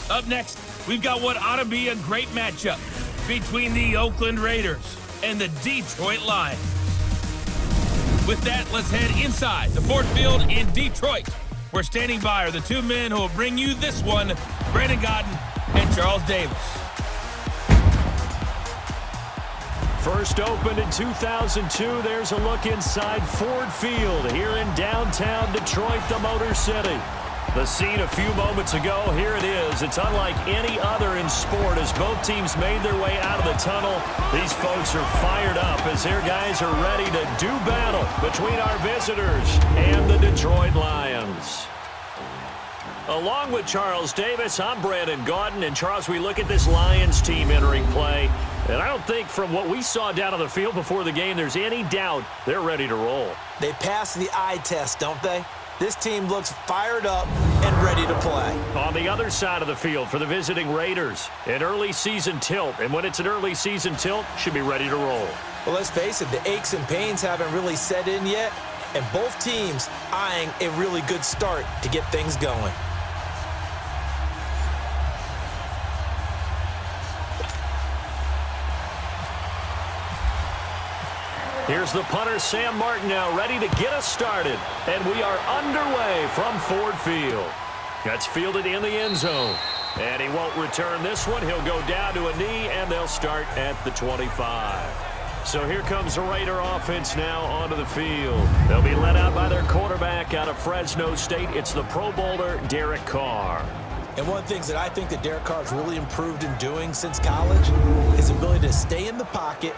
Up next, we've got what ought to be a great matchup between the Oakland Raiders and the Detroit Lions. With that, let's head inside the Ford Field in Detroit. We're standing by are the two men who will bring you this one, Brandon Godden and Charles Davis. First opened in 2002, there's a look inside Ford Field here in downtown Detroit, the Motor City. The scene a few moments ago, here it is. It's unlike any other in sport as both teams made their way out of the tunnel. These folks are fired up as their guys are ready to do battle between our visitors and the Detroit Lions. Along with Charles Davis, I'm Brandon Gaudin. And Charles, we look at this Lions team entering play, and I don't think from what we saw down on the field before the game there's any doubt they're ready to roll. They pass the eye test, don't they? This team looks fired up and ready to play. On the other side of the field for the visiting Raiders, an early season tilt. And when it's an early season tilt, should be ready to roll. Well, let's face it, the aches and pains haven't really set in yet, and both teams eyeing a really good start to get things going. Here's the punter, Sam Martin, now ready to get us started. And we are underway from Ford Field. That's fielded in the end zone. And he won't return this one. He'll go down to a knee, and they'll start at the 25. So here comes the Raider offense now onto the field. They'll be led out by their quarterback out of Fresno State. It's the Pro Bowler, Derek Carr. And one of the things that I think that Derek Carr has really improved in doing since college, his ability to stay in the pocket,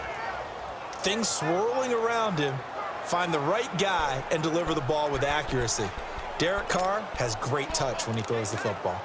things swirling around him, find the right guy, and deliver the ball with accuracy. Derek Carr has great touch when he throws the football.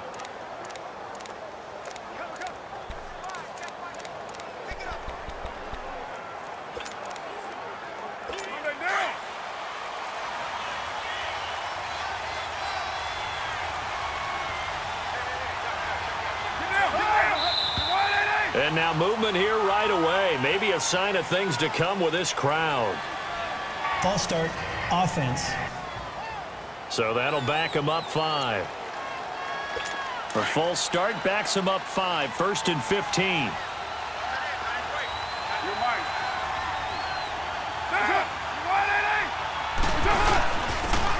And now movement here right away. Maybe a sign of things to come with this crowd. False start, offense. So that'll back him up 5. A false start backs him up 5. 1st and 15.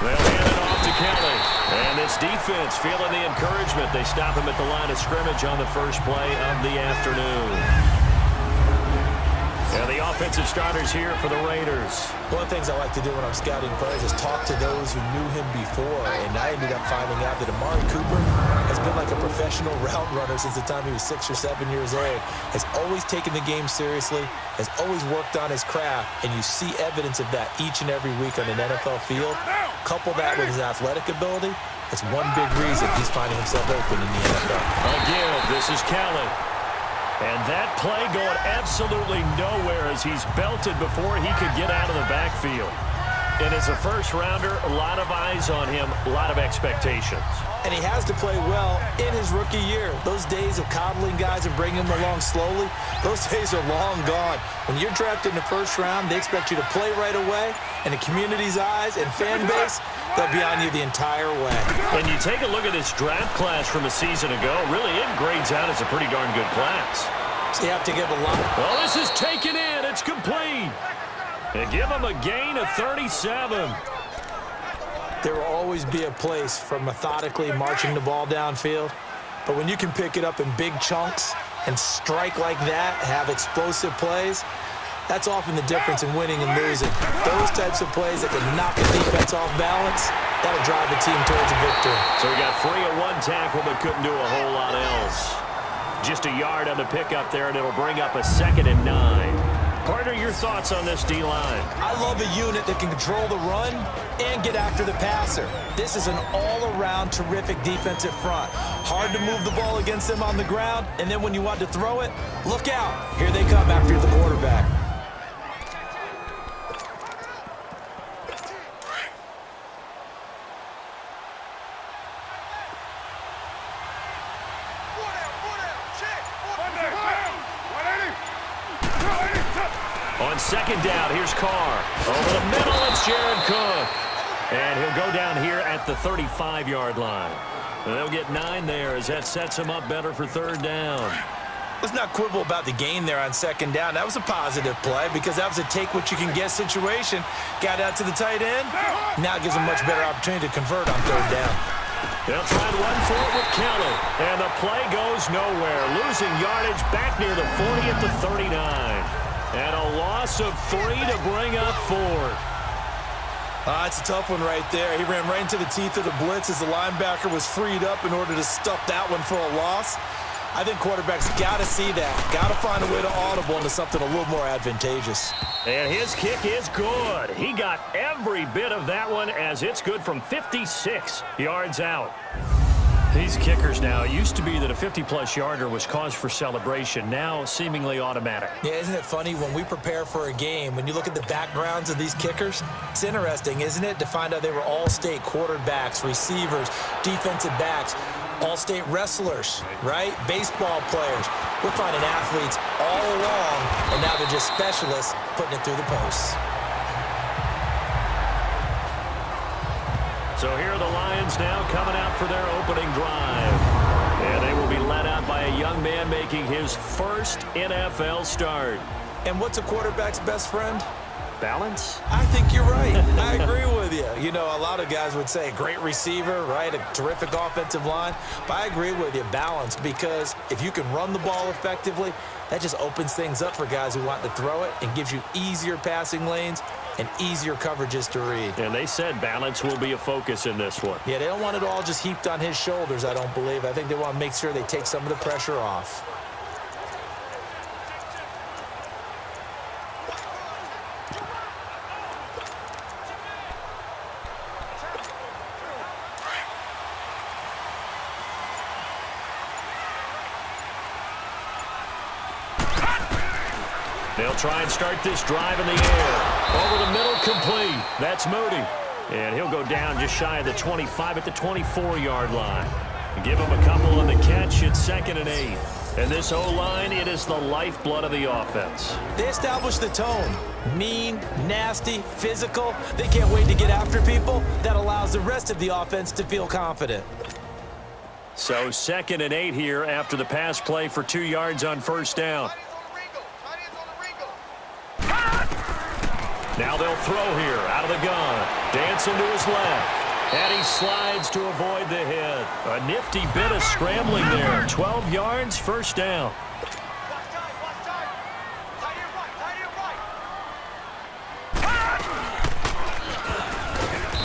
They'll hand it off to Kelly. And this defense feeling the encouragement. They stop him at the line of scrimmage on the first play of the afternoon. And the offensive starters here for the Raiders. One of the things I like to do when I'm scouting players is talk to those who knew him before. And I ended up finding out that Amari Cooper has been like a professional route runner since the time he was 6 or 7 years old. Has always taken the game seriously, has always worked on his craft, and you see evidence of that each and every week on an NFL field. Couple that with his athletic ability, it's one big reason he's finding himself open in the NFL. Again, this is Kelly. And that play going absolutely nowhere as he's belted before he could get out of the backfield. And as a first-rounder, a lot of eyes on him, a lot of expectations. And he has to play well in his rookie year. Those days of coddling guys and bringing them along slowly, those days are long gone. When you're drafted in the first round, they expect you to play right away. And the community's eyes and fan base, they'll be on you the entire way. When you take a look at this draft class from a season ago, really it grades out as a pretty darn good class. So you have to give a lot. Well, this is taken in. It's complete. And give him a gain of 37. There will always be a place for methodically marching the ball downfield. But when you can pick it up in big chunks and strike like that, have explosive plays, that's often the difference in winning and losing. Those types of plays that can knock a defense off balance, that'll drive the team towards a victory. So we got 3 at 1 tackle, but couldn't do a whole lot else. Just a yard on the pickup there, and it'll bring up a 2nd and 9. Partner, your thoughts on this D-line? I love a unit that can control the run and get after the passer. This is an all-around terrific defensive front. Hard to move the ball against them on the ground, and then when you want to throw it, look out. Here they come after the quarterback. On 2nd down, here's Carr. Over the middle, it's Jared Cook. And he'll go down here at the 35-yard line. They'll get 9 there as that sets them up better for third down. Let's not quibble about the gain there on second down. That was a positive play because that was a take-what-you-can-get situation. Got out to the tight end. Now it gives them a much better opportunity to convert on third down. They'll try and run for it with Kelly. And the play goes nowhere. Losing yardage back near the 40 at the 39. And a loss of 3 to bring up 4. It's a tough one right there. He ran right into the teeth of the blitz as the linebacker was freed up in order to stuff that one for a loss. I think quarterbacks got to see that. Got to find a way to audible into something a little more advantageous. And his kick is good. He got every bit of that one as it's good from 56 yards out. These kickers now, it used to be that a 50-plus yarder was cause for celebration. Now seemingly automatic. Yeah, isn't it funny when we prepare for a game, when you look at the backgrounds of these kickers, it's interesting, isn't it, to find out they were all-state quarterbacks, receivers, defensive backs, all-state wrestlers, right? Baseball players. We're finding athletes all along, and now they're just specialists putting it through the posts. So here are the Lions now coming out for their opening drive. And they will be led out by a young man making his first NFL start. And what's a quarterback's best friend? Balance? I think you're right. I agree with you. You know, a lot of guys would say great receiver, right? A terrific offensive line. But I agree with you, balance, because if you can run the ball effectively, that just opens things up for guys who want to throw it and gives you easier passing lanes and easier coverages to read. And they said balance will be a focus in this one. Yeah, they don't want it all just heaped on his shoulders, I don't believe. I think they want to make sure they take some of the pressure off. They'll try and start this drive in the air. Over the middle, complete. That's Moody. And he'll go down just shy of the 25 at the 24-yard line. Give him a couple on the catch. It's 2nd and 8. And this O-line, it is the lifeblood of the offense. They established the tone. Mean, nasty, physical. They can't wait to get after people. That allows the rest of the offense to feel confident. So 2nd and 8 here after the pass play for 2 yards on first down. Now they'll throw here out of the gun. Dancing to his left. And he slides to avoid the hit. A nifty bit of scrambling there. 12 yards, first down.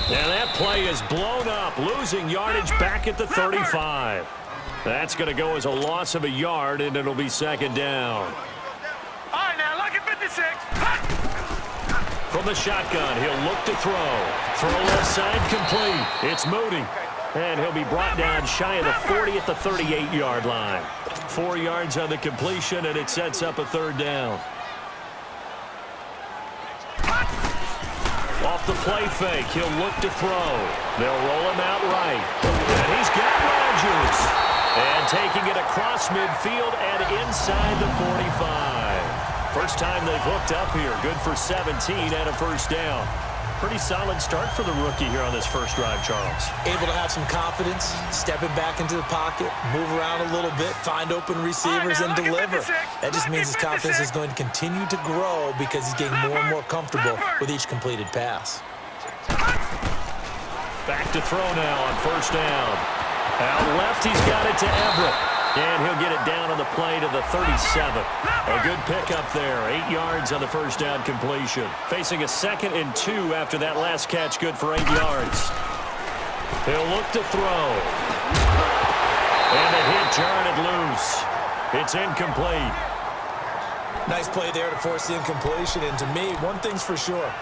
And that play is blown up, losing yardage back at the 35. That's going to go as a loss of a yard, and it'll be 2nd down. All right, now, look at 56. From the shotgun, he'll look to throw. Throw left side, complete. It's Moody. And he'll be brought down shy of the 40 at the 38-yard line. 4 yards on the completion, and it sets up a 3rd down. Off the play fake, he'll look to throw. They'll roll him out right. And he's got Rodgers. And taking it across midfield and inside the 45. First time they've hooked up here. Good for 17 and a first down. Pretty solid start for the rookie here on this first drive, Charles. Able to have some confidence, stepping back into the pocket, move around a little bit, find open receivers, and deliver. That just means his confidence is going to continue to grow because he's getting more and more comfortable with each completed pass. Back to throw now on first down. Out left, he's got it to Everett. And he'll get it down on the play to the 37. A good pickup there. 8 yards on the first down completion. Facing a 2nd and 2 after that last catch. Good for 8 yards. He'll look to throw. And the hit jarred it loose. It's incomplete. Nice play there to force the incompletion. And to me, one thing's for sure.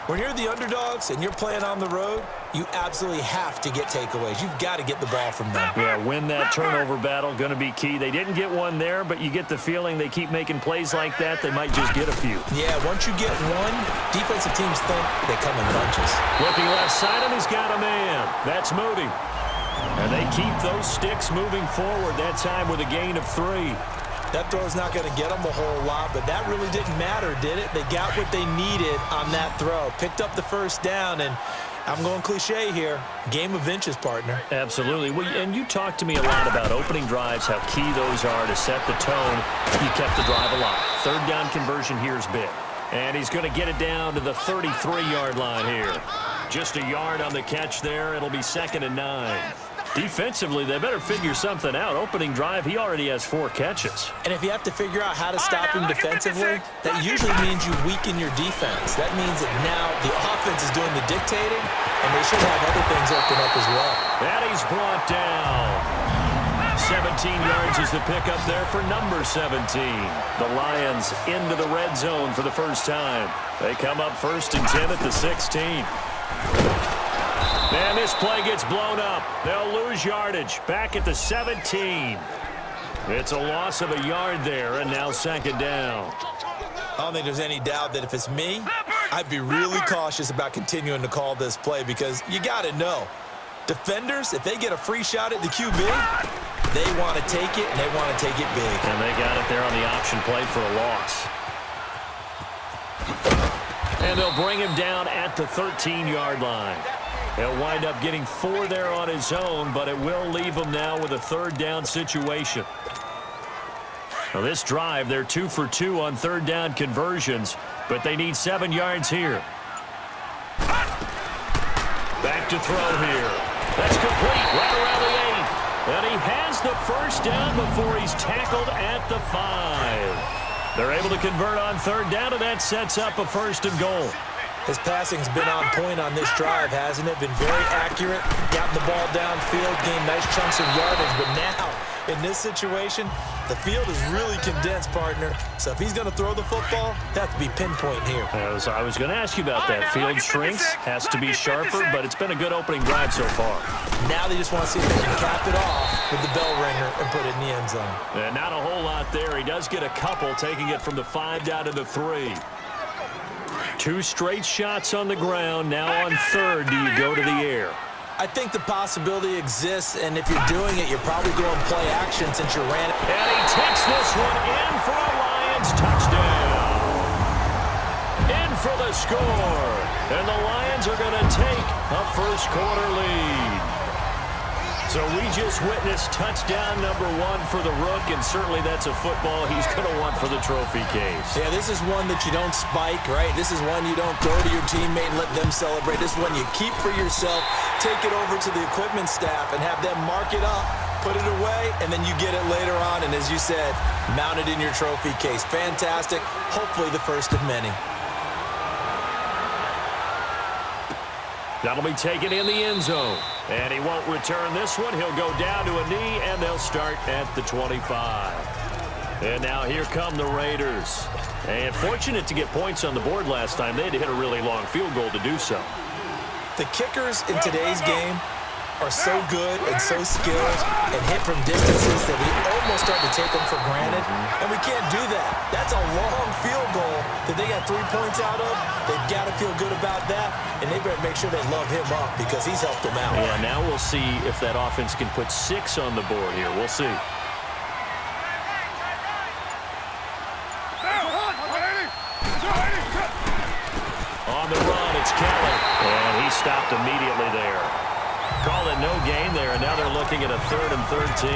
When you're the underdogs and you're playing on the road, you absolutely have to get takeaways. You've got to get the ball from them. Yeah, win that turnover battle, going to be key. They didn't get one there, but you get the feeling they keep making plays like that, they might just get a few. Yeah, once you get one, defensive teams think they come in bunches. Looking left side, and he's got a man. That's Moody. And they keep those sticks moving forward, that time with a gain of 3. That throw's not going to get them a whole lot, but that really didn't matter, did it? They got what they needed on that throw. Picked up the first down, and I'm going cliche here. Game of inches, partner. Absolutely. Well, and you talked to me a lot about opening drives, how key those are to set the tone. He kept the drive alive. Third down conversion here is big. And he's going to get it down to the 33-yard line here. Just a yard on the catch there. It'll be 2nd and 9. Defensively, they better figure something out. Opening drive, he already has 4 catches. And if you have to figure out how to stop him defensively, that usually means you weaken your defense. That means that now the offense is doing the dictating, and they should have other things open up as well. And he's brought down. 17 yards is the pickup there for number 17. The Lions into the red zone for the first time. They come up 1st and 10 at the 16. And this play gets blown up. They'll lose yardage back at the 17. It's a loss of a yard there, and now 2nd down. I don't think there's any doubt that if it's me, I'd be really cautious about continuing to call this play because you got to know, defenders, if they get a free shot at the QB, they want to take it, and they want to take it big. And they got it there on the option play for a loss. And they'll bring him down at the 13-yard line. He'll wind up getting 4 there on his own, but it will leave him now with a 3rd down situation. Now this drive, they're 2 for 2 on 3rd down conversions, but they need 7 yards here. Back to throw here. That's complete right around the 8. And he has the 1st down before he's tackled at the 5. They're able to convert on 3rd down, and that sets up a 1st and goal. His passing's been on point on this drive, hasn't it? Been very accurate, gotten the ball downfield, gained nice chunks of yardage. But now, in this situation, the field is really condensed, partner. So if he's going to throw the football, that has to be pinpoint here. I was going to ask you about that. Field shrinks, has to be sharper, but it's been a good opening drive so far. Now they just want to see if they can cap it off with the bell ringer and put it in the end zone. And not a whole lot there. He does get a couple, taking it from the 5 down to the 3. 2 straight shots on the ground. Now on 3rd, do you go to the air? I think the possibility exists, and if you're doing it, you're probably going play action since you ran it. And he takes this one in for a Lions touchdown. In for the score. And the Lions are going to take a 1st quarter lead. So we just witnessed touchdown number 1 for the Rook, and certainly that's a football he's going to want for the trophy case. Yeah, this is one that you don't spike, right? This is one you don't throw to your teammate and let them celebrate. This is one you keep for yourself, take it over to the equipment staff, and have them mark it up, put it away, and then you get it later on, and as you said, mount it in your trophy case. Fantastic. Hopefully the first of many. That'll be taken in the end zone. And he won't return this one. He'll go down to a knee, and they'll start at the 25. And now here come the Raiders. And fortunate to get points on the board last time. They had to hit a really long field goal to do so. The kickers in today's game are so good and so skilled and hit from distances that we almost start to take them for granted. And we can't do that. That's a long field goal that they got 3 points out of. They've got to feel good about that, and they better make sure they love him up because he's helped them out. Yeah, now we'll see if that offense can put 6 on the board here. We'll see. On the run, it's Kelly. And he stopped immediately there. Call it no gain there, and now they're looking at a 3rd and 13.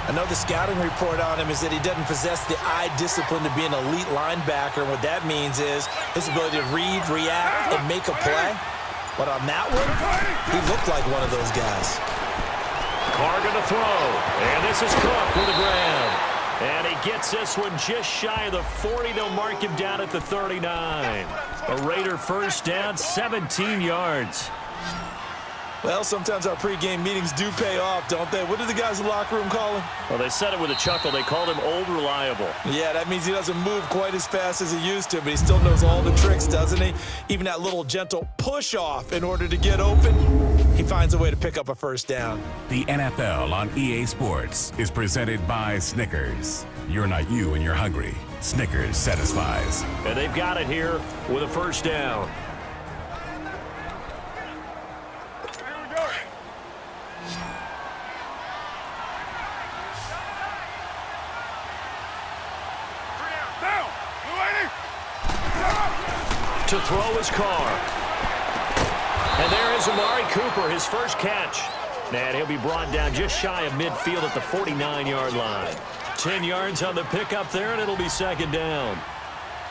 I know the scouting report on him is that he doesn't possess the eye discipline to be an elite linebacker. What that means is his ability to read, react, and make a play. But on that one, he looked like one of those guys. Carr going to throw, and this is Cook with the grab. And he gets this one just shy of the 40. They'll mark him down at the 39. A Raider 1st down, 17 yards. Well, sometimes our pregame meetings do pay off, don't they? What did the guys in the locker room call him? Well, they said it with a chuckle. They called him Old Reliable. Yeah, that means he doesn't move quite as fast as he used to, but he still knows all the tricks, doesn't he? Even that little gentle push-off in order to get open, he finds a way to pick up a 1st down. The NFL on EA Sports is presented by Snickers. You're not you and you're hungry. Snickers satisfies. And they've got it here with a 1st down. To throw his Carr. And there is Amari Cooper, his first catch. And he'll be brought down just shy of midfield at the 49-yard line. 10 yards on the pickup there, and it'll be second down.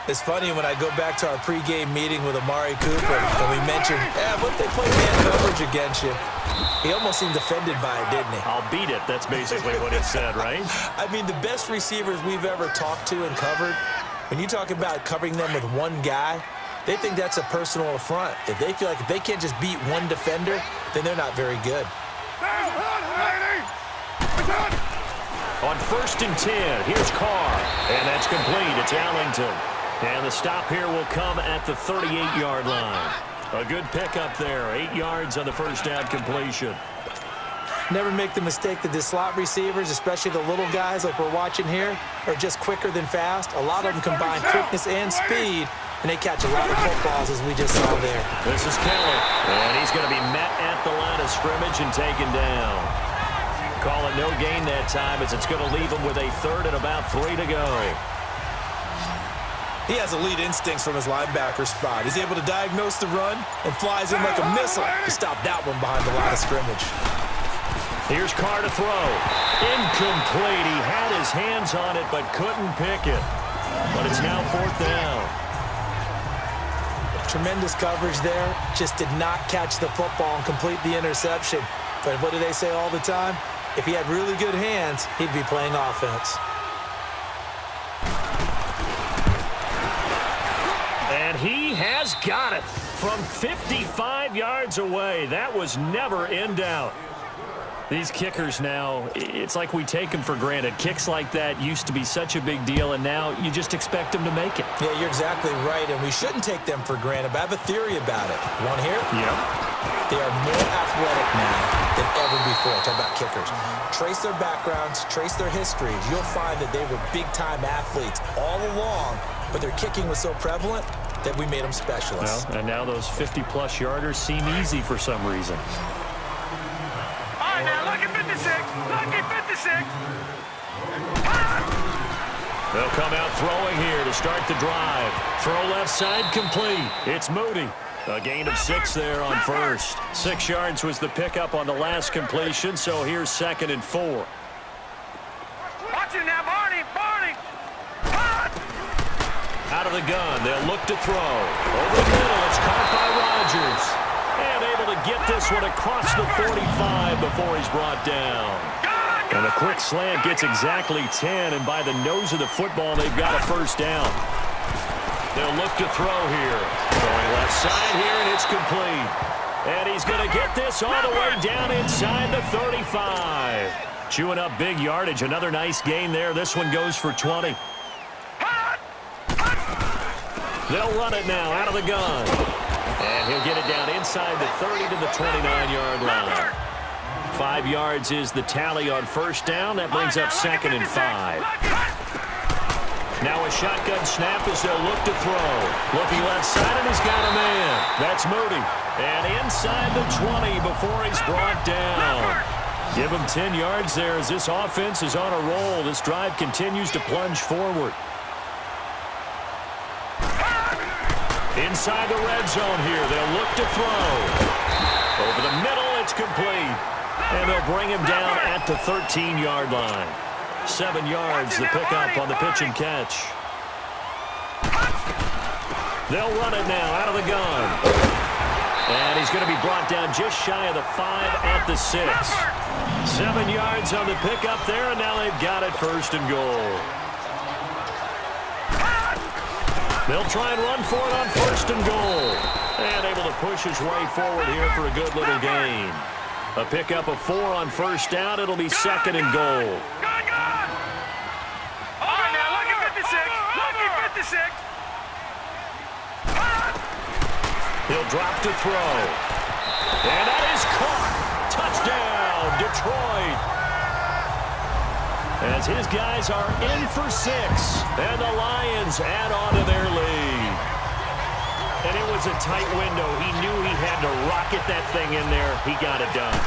It's funny when I go back to our pregame meeting with Amari Cooper, and we mentioned, what if they play man coverage against you? He almost seemed offended by it, didn't he? I'll beat it. That's basically what he said, right? I mean, the best receivers we've ever talked to and covered, when you talk about covering them with one guy, they think that's a personal affront. If they feel like if they can't just beat one defender, then they're not very good. On 1st and 10, here's Carr. And that's complete. It's Allington. And the stop here will come at the 38-yard line. A good pickup there. 8 yards on the first down completion. Never make the mistake that the slot receivers, especially the little guys like we're watching here, are just quicker than fast. A lot of them combine quickness and speed, and they catch a lot of footballs, as we just saw there. This is Keller, and he's going to be met at the line of scrimmage and taken down. Call it no gain that time, as it's going to leave him with a third and about 3 to go. He has elite instincts from his linebacker spot. He's able to diagnose the run and flies in like a missile to stop that one behind the line of scrimmage. Here's Carr to throw. Incomplete. He had his hands on it but couldn't pick it. But it's now 4th down. Tremendous coverage there. Just did not catch the football and complete the interception. But what do they say all the time? If he had really good hands, he'd be playing offense. And he has got it from 55 yards away. That was never in doubt. These kickers now, it's like we take them for granted. Kicks like that used to be such a big deal, and now you just expect them to make it. Yeah, you're exactly right, and we shouldn't take them for granted, but I have a theory about it. Want to hear it? Yeah. They are more athletic now than ever before. Talk about kickers. Trace their backgrounds, trace their histories. You'll find that they were big-time athletes all along, but their kicking was so prevalent that we made them specialists. Well, and now those 50-plus yarders seem easy for some reason. All right, now, lucky 56. Lucky 56. They'll come out throwing here to start the drive. Throw left side complete. It's Moody. A gain of 6 there on first. 6 yards was the pickup on the last completion, so here's 2nd and 4. Watch it now, Barney. Barney. Out of the gun, they'll look to throw. Over the middle, it's caught by Rodgers. And able to get this one across the 45 before he's brought down. And a quick slant gets exactly 10, and by the nose of the football, they've got a first down. They'll look to throw here. Going left side here, and it's complete. And he's going to get this all the way down inside the 35. Chewing up big yardage. Another nice gain there. This one goes for 20. They'll run it now out of the gun. And he'll get it down inside the 30 to the 29-yard line. 5 yards is the tally on first down. That brings up 2nd and 5. Now a shotgun snap as they'll look to throw. Looking left side, and he's got a man. That's Moody. And inside the 20 before he's brought down. Give him 10 yards there as this offense is on a roll. This drive continues to plunge forward. Inside the red zone here, they'll look to throw. Over the middle, it's complete. And they'll bring him down at the 13-yard line. 7 yards, the pickup on the pitch and catch. They'll run it now out of the gun. And he's going to be brought down just shy of the 5 at the 6. 7 yards on the pickup there, and now they've got it 1st and goal. They'll try and run for it on 1st and goal. And able to push his way forward here for a good little gain. A pickup of 4 on first down. It'll be 2nd and goal. Good. All right, now, lucky 56. Lucky 56. He'll drop to throw. And that is caught. Touchdown, Detroit. As his guys are in for 6. And the Lions add on to their lead. And it was a tight window. He knew he had to rocket that thing in there. He got it done.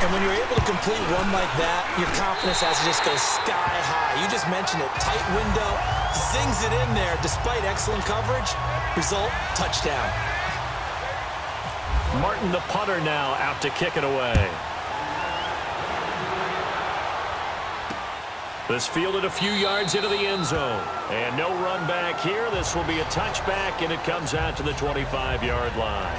And when you're able to complete one like that, your confidence has to just go sky high. You just mentioned it. Tight window, zings it in there despite excellent coverage. Result, touchdown. Martin, the punter, now out to kick it away. This fielded a few yards into the end zone. And no run back here. This will be a touchback, and it comes out to the 25-yard line.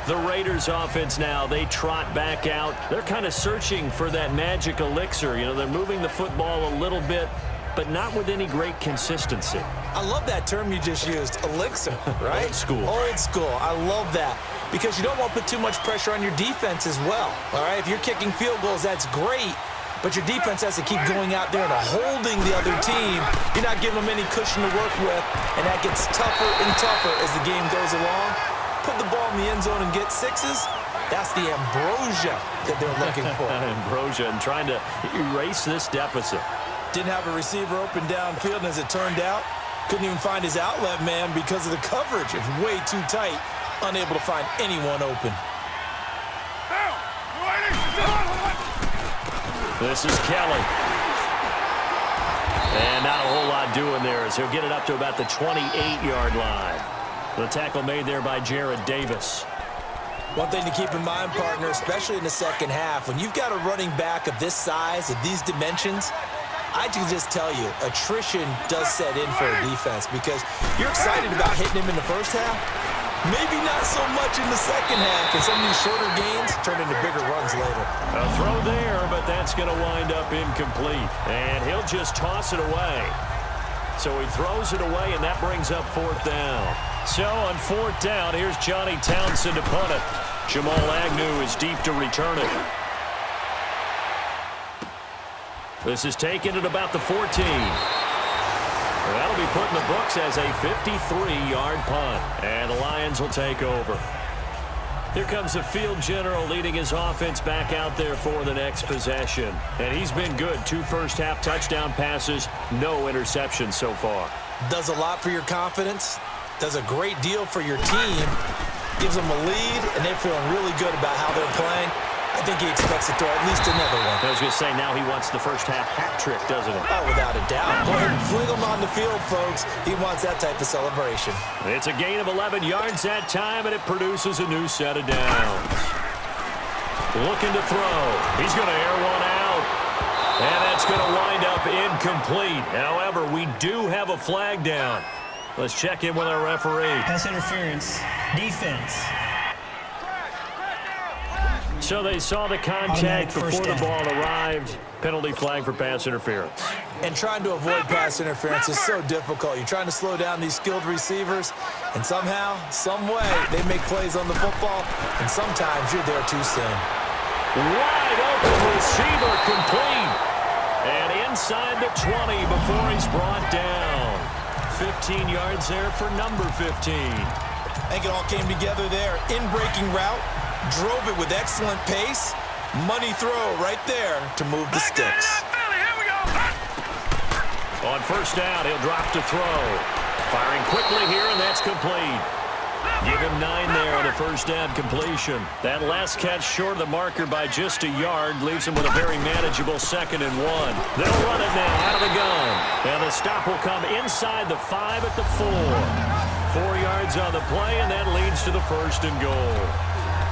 The Raiders offense now, they trot back out. They're kind of searching for that magic elixir. You know, they're moving the football a little bit, but not with any great consistency. I love that term you just used, elixir, right? Old school. Old school. I love that because you don't want to put too much pressure on your defense as well, all right? If you're kicking field goals, that's great, but your defense has to keep going out there and holding the other team. You're not giving them any cushion to work with, and that gets tougher and tougher as the game goes along. Put the ball in the end zone and get sixes. That's the ambrosia that they're looking for. Ambrosia, and trying to erase this deficit. Didn't have a receiver open downfield, and as it turned out, couldn't even find his outlet man because of the coverage. It's way too tight, unable to find anyone open. This is Kelly. And not a whole lot doing there as he'll get it up to about the 28-yard line. The tackle made there by Jared Davis. One thing to keep in mind, partner, especially in the second half, when you've got a running back of this size, of these dimensions, I can just tell you, attrition does set in for a defense because you're excited about hitting him in the first half. Maybe not so much in the second half, and some of these shorter gains turn into bigger runs later. A throw there, but that's going to wind up incomplete. And he'll just toss it away. So he throws it away, and that brings up fourth down. So on fourth down, here's Johnny Townsend to punt it. Jamal Agnew is deep to return it. This is taken at about the 14. That'll be put in the books as a 53-yard punt. And the Lions will take over. Here comes the field general leading his offense back out there for the next possession. And he's been good. 2 first-half touchdown passes, no interceptions so far. Does a lot for your confidence. Does a great deal for your team. Gives them a lead, and they're feeling really good about how they're playing. I think he expects to throw at least another one. I was going to say, now he wants the first-half hat trick, doesn't he? Oh, without a doubt. Go ahead and fling him on the field, folks. He wants that type of celebration. It's a gain of 11 yards that time, and it produces a new set of downs. Looking to throw. He's going to air one out. And that's going to wind up incomplete. However, we do have a flag down. Let's check in with our referee. Pass interference. Defense. So they saw the contact before the ball arrived. Penalty flag for pass interference. And trying to avoid pass interference is so difficult. You're trying to slow down these skilled receivers, and somehow, some way, they make plays on the football, and sometimes you're there too soon. Wide open receiver complete. And inside the 20 before he's brought down. 15 yards there for number 15. I think it all came together there. In-breaking route, drove it with excellent pace. Money throw right there to move the sticks. On first down, he'll drop to throw. Firing quickly here, and that's complete. Give him 9 there on the first down completion. That last catch short of the marker by just a yard leaves him with a very manageable 2nd and 1. They'll run it now out of the gun. And the stop will come inside the 5 at the 4. 4 yards on the play, and that leads to the 1st and goal.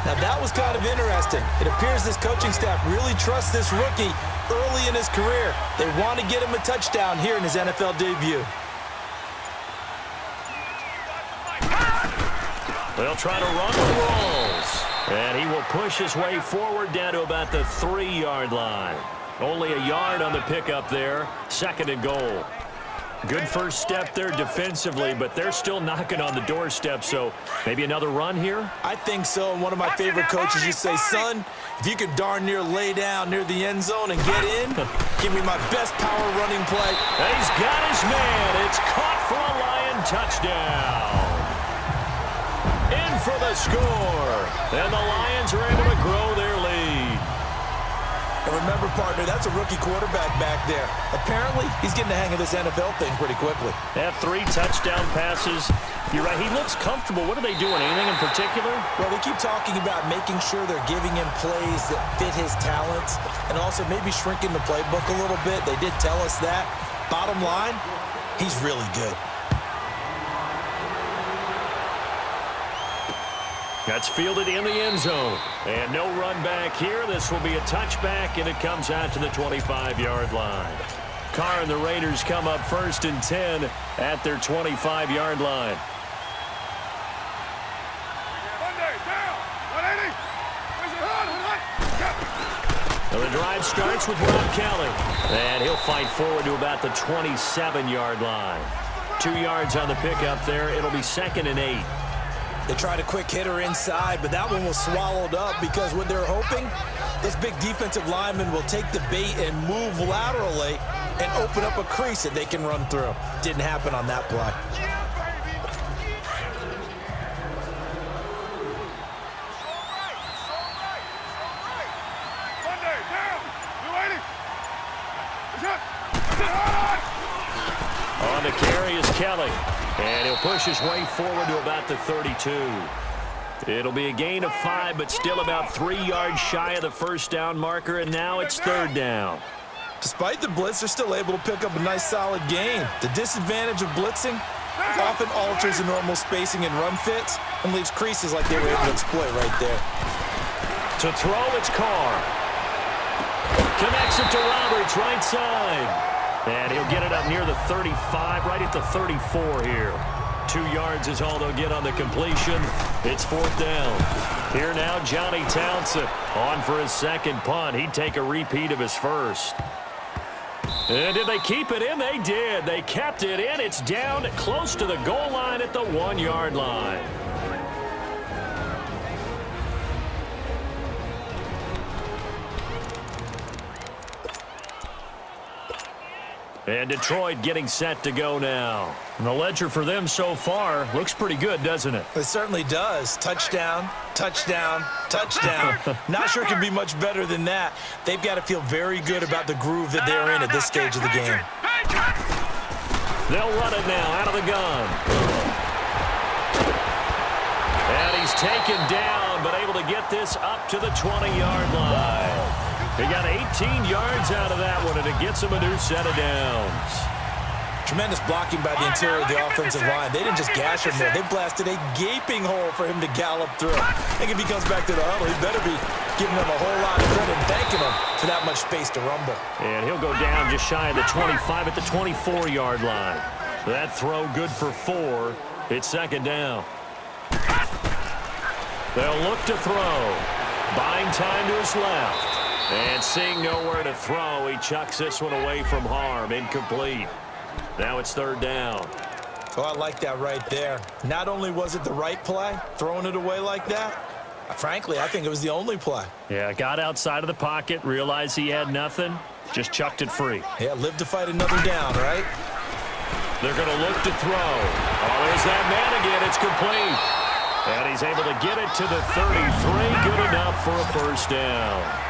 Now, that was kind of interesting. It appears this coaching staff really trusts this rookie early in his career. They want to get him a touchdown here in his NFL debut. They'll try to run the rolls. And he will push his way forward down to about the 3-yard line. Only a yard on the pickup there. 2nd and goal. Good first step there defensively, but they're still knocking on the doorstep, so maybe another run here? I think so, and one of my favorite coaches used to say, son, if you could darn near lay down near the end zone and get in, give me my best power running play. And he's got his man. It's caught for a Lion touchdown. In for the score. And the Lions are able to grow their lead. And remember, partner, that's a rookie quarterback back there. Apparently, he's getting the hang of this NFL thing pretty quickly. Have 3 touchdown passes. You're right, he looks comfortable. What are they doing, anything in particular? Well, they keep talking about making sure they're giving him plays that fit his talents and also maybe shrinking the playbook a little bit. They did tell us that. Bottom line, he's really good. That's fielded in the end zone. And no run back here. This will be a touchback, and it comes out to the 25-yard line. Carr and the Raiders come up 1st and 10 at their 25-yard line. Well, the drive starts with Rob Kelly. And he'll fight forward to about the 27-yard line. 2 yards on the pickup there. It'll be 2nd and 8. They tried a quick hitter inside, but that one was swallowed up because what they're hoping, those big defensive linemen will take the bait and move laterally and open up a crease that they can run through. Didn't happen on that play. On the carry is Kelly. And he'll push his way forward to about the 32. It'll be a gain of 5, but still about 3 yards shy of the first down marker, and now it's 3rd down. Despite the blitz, they're still able to pick up a nice solid gain. The disadvantage of blitzing often alters the normal spacing and run fits and leaves creases like they were able to exploit right there. To throw, it's Carr. Connects it to Roberts, right side. And he'll get it up near the 35, right at the 34 here. 2 yards is all they'll get on the completion. It's 4th down. Here now, Johnny Townsend on for his second punt. He'd take a repeat of his first. And did they keep it in? They did. They kept it in. It's down close to the goal line at the 1-yard line. And Detroit getting set to go now. And the ledger for them so far looks pretty good, doesn't it? It certainly does. Touchdown, touchdown, touchdown. Not sure it can be much better than that. They've got to feel very good about the groove that they're in at this stage of the game. They'll run it now out of the gun. And he's taken down, but able to get this up to the 20-yard line. He got 18 yards out of that one, and it gets him a new set of downs. Tremendous blocking by the interior of the offensive line. They didn't just gash him there. They blasted a gaping hole for him to gallop through. I think if he comes back to the huddle, he better be giving them a whole lot of credit and thanking them for that much space to rumble. And he'll go down just shy of the 25 at the 24-yard line. That throw good for 4. It's 2nd down. They'll look to throw. Buying time to his left. And seeing nowhere to throw, he chucks this one away from harm. Incomplete. Now it's 3rd down. Oh, I like that right there. Not only was it the right play, throwing it away like that, frankly, I think it was the only play. Yeah, got outside of the pocket, realized he had nothing, just chucked it free. Yeah, live to fight another down, right? They're going to look to throw. Oh, there's that man again. It's complete. And he's able to get it to the 33. Good enough for a first down.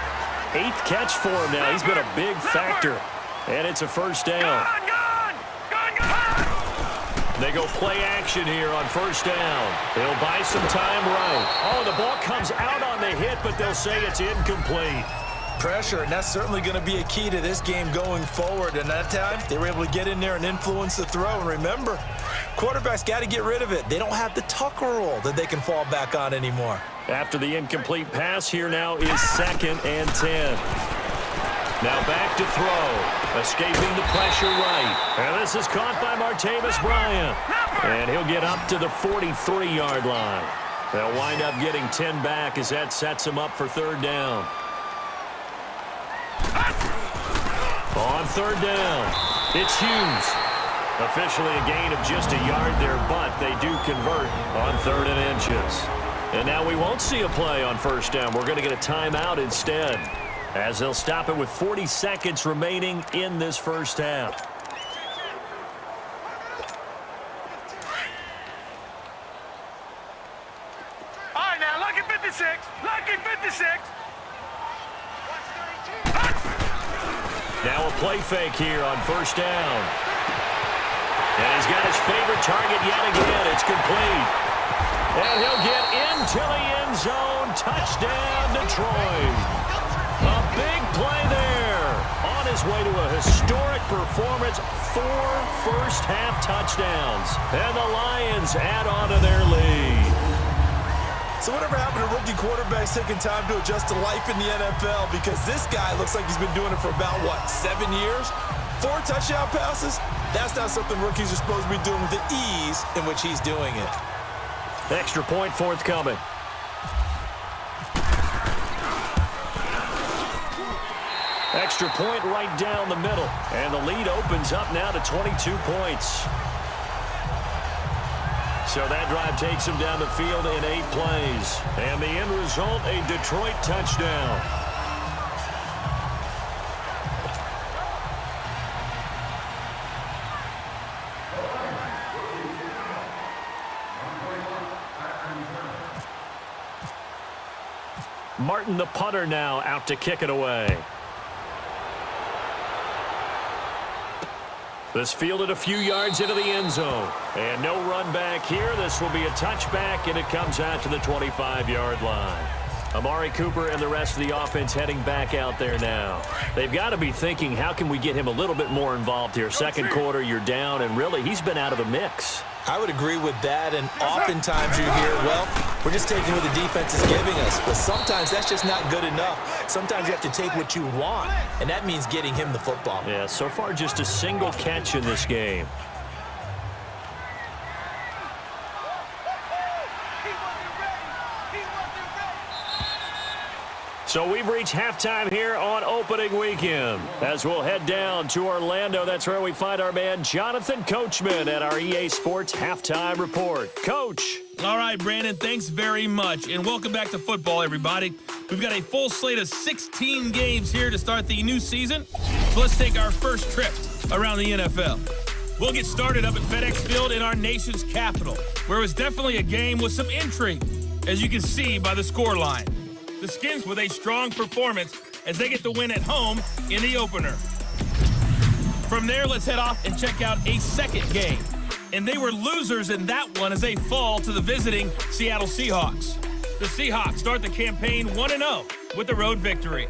8th catch for him now. He's been a big factor. And it's a first down. They go play action here on first down. They'll buy some time right. Oh, the ball comes out on the hit, but they'll say it's incomplete. Pressure, and that's certainly going to be a key to this game going forward. And that time, they were able to get in there and influence the throw. And remember, quarterbacks got to get rid of it. They don't have the Tucker rule that they can fall back on anymore. After the incomplete pass, here now is 2nd and 10. Now back to throw. Escaping the pressure right. And this is caught by Martavis Bryant. And he'll get up to the 43-yard line. They'll wind up getting 10 back as that sets him up for 3rd down. On 3rd down, it's Hughes. Officially a gain of just a yard there, but they do convert on 3rd and inches. And now we won't see a play on first down. We're going to get a timeout instead, as they'll stop it with 40 seconds remaining in this first half. All right, now, lucky 56. Lucky 56. Now a play fake here on first down. And he's got his favorite target yet again. It's complete. And he'll get into the end zone. Touchdown, Detroit. A big play there. On his way to a historic performance. 4 first-half touchdowns. And the Lions add on to their lead. So whatever happened to rookie quarterbacks taking time to adjust to life in the NFL? Because this guy looks like he's been doing it for about, 7 years? 4 touchdown passes? That's not something rookies are supposed to be doing with the ease in which he's doing it. Extra point forthcoming. Extra point right down the middle. And the lead opens up now to 22 points. So that drive takes him down the field in 8 plays. And the end result, a Detroit touchdown. Martin, the punter, now out to kick it away. This fielded a few yards into the end zone. And no run back here. This will be a touchback, and it comes out to the 25-yard line. Amari Cooper and the rest of the offense heading back out there now. They've got to be thinking, how can we get him a little bit more involved here? Second quarter, you're down, and really, he's been out of the mix. I would agree with that, and oftentimes you hear, well, we're just taking what the defense is giving us. But sometimes that's just not good enough. Sometimes you have to take what you want, and that means getting him the football. Yeah, so far just a single catch in this game. So we've reached halftime here on opening weekend. As we'll head down to Orlando, that's where we find our man Jonathan Coachman at our EA Sports Halftime Report. Coach. All right, Brandon, thanks very much. And welcome back to football, everybody. We've got a full slate of 16 games here to start the new season. So let's take our first trip around the NFL. We'll get started up at FedEx Field in our nation's capital, where it was definitely a game with some intrigue, as you can see by the scoreline. The Skins with a strong performance as they get the win at home in the opener. From there, let's head off and check out a second game. And they were losers in that one as they fall to the visiting Seattle Seahawks. The Seahawks start the campaign 1-0 with the road victory.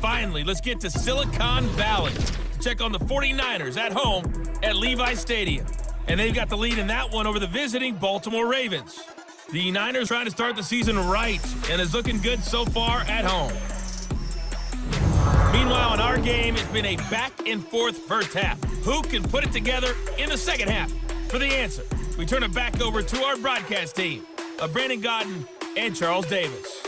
Finally, let's get to Silicon Valley to check on the 49ers at home at Levi Stadium. And they've got the lead in that one over the visiting Baltimore Ravens. The Niners trying to start the season right, and is looking good so far at home. Meanwhile, in our game, it's been a back-and-forth first half. Who can put it together in the second half? For the answer, we turn it back over to our broadcast team of Brandon Godden and Charles Davis.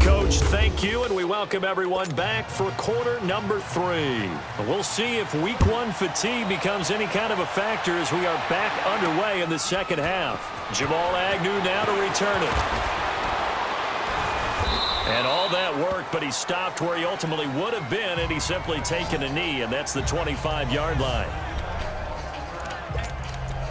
Coach, thank you, and we welcome everyone back for quarter number 3. We'll see if week 1 fatigue becomes any kind of a factor as we are back underway in the second half. Jamal Agnew now to return it. And all that work, but he stopped where he ultimately would have been, and he's simply taken a knee, and that's the 25-yard line.